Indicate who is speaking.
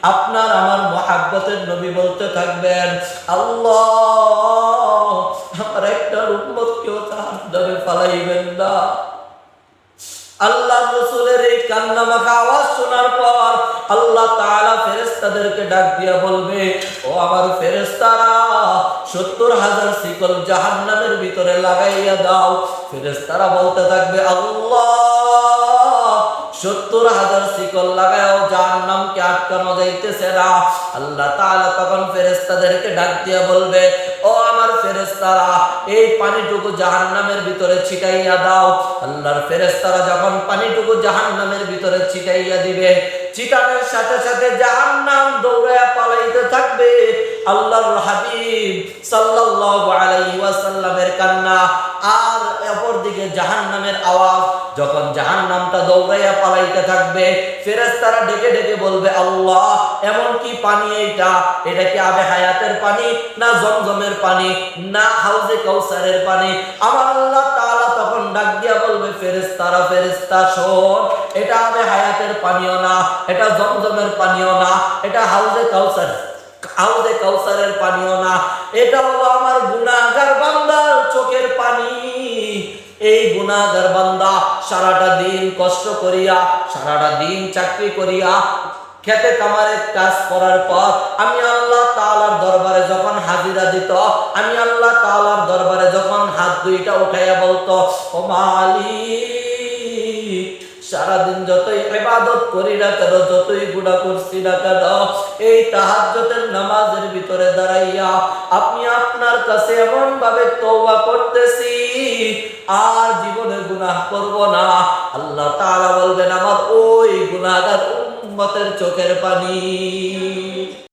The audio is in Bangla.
Speaker 1: আপনার আমার মুহাব্বতের নবী বলতে থাকবেন, আল্লাহ আমার একটা উম্মতকেও জাহান্নামে ফালাইবেন না। আল্লাহ রাসূলের এই কান্না মাখা আওয়াজ শোনার পর আল্লাহ তাআলা ফেরেশতাদেরকে ডাক দিয়া বলবে, ও আমার ফেরেশতারা ৭০,০০০ শিকল জাহান্নামের ভিতরে লাগাইয়া দাও। ফেরেশতারা বলতে থাকবে, আল্লাহ ৭০,০০০ শিকল লাগাও, জাহান্নামকে আটকানো যাইতেছে না। আল্লাহ তাআলা তখন ফেরেশতাদেরকে ডাক দিয়া বলবে, ও আমার ফেরেশতারা এই পানিটুকু জাহান্নামের ভিতরে ছিটাইয়া দাও। আল্লাহর ফেরেশতারা যখন পানিটুকু জাহান্নামের ভিতরে ছিটাইয়া দিবে, ছিটানোর সাথে সাথে জাহান্নাম দৌড়ায়া পালাইতে থাকবে। আল্লাহর হাবিব সাল্লাল্লাহু আলাইহি ওয়াসাল্লামের কান্না আর অপরদিকে জাহান্নামের আওয়াজ। যখন জাহান্নামটা দৌড়াইয়া পালাইতে থাকবে, ফেরেশতারা ডেকে ডেকে বলবে, আল্লাহ এমন কি পানি এটা? এটা কি আবে হায়াতের পানি, না জমজমের পানি, না হাউজে কাউসারের পানি? আমার আল্লাহ তাআলা তখন ডাক দিয়া বলবে, ফেরেশতারা ফেরেশতা শোন, এটা আবে হায়াতের পানিও না, এটা জমজমের পানিও না, এটা হাউজে কাউসারের পানিও না, এটা হলো আমার গুনাহগার বান্দার চোখের পানি। এই গুনাহগার বান্দা সারাটা দিন কষ্ট করিয়া, সারাটা দিন চাকরি করিয়া, খেতে কামারে কাজ করার পর আমি আল্লাহ তাআলার দরবারে যখন হাজিরা দিত, আমি আল্লাহ তাআলার দরবারে যখন হাত দুইটা উঠাইয়া বলতো, ও মালিক, সারাদিন যতই ইবাদত করি না কেন, যতই গুনাহ করছি না কেন, এই তাহাজ্জুদের নামাজের ভিতরে দাঁড়াইয়া আপনি আপনার কাছে এমন ভাবে তওবা করতেছি, আর জীবনে গুনাহ করব না। আল্লাহ তাআলা বলবেন, আমার ওই গুনাহগার উম্মতের চোখের পানি